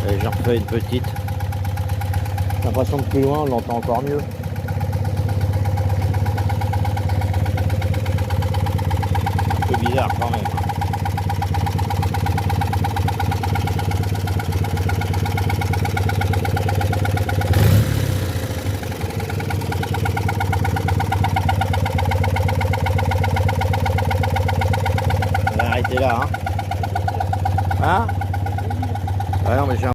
Allez, j'en refais une petite. J'ai l'impression que plus loin, on l'entend encore mieux. Un peu bizarre quand même. On va arrêter là, hein. Hein? Ah non, mais j'ai un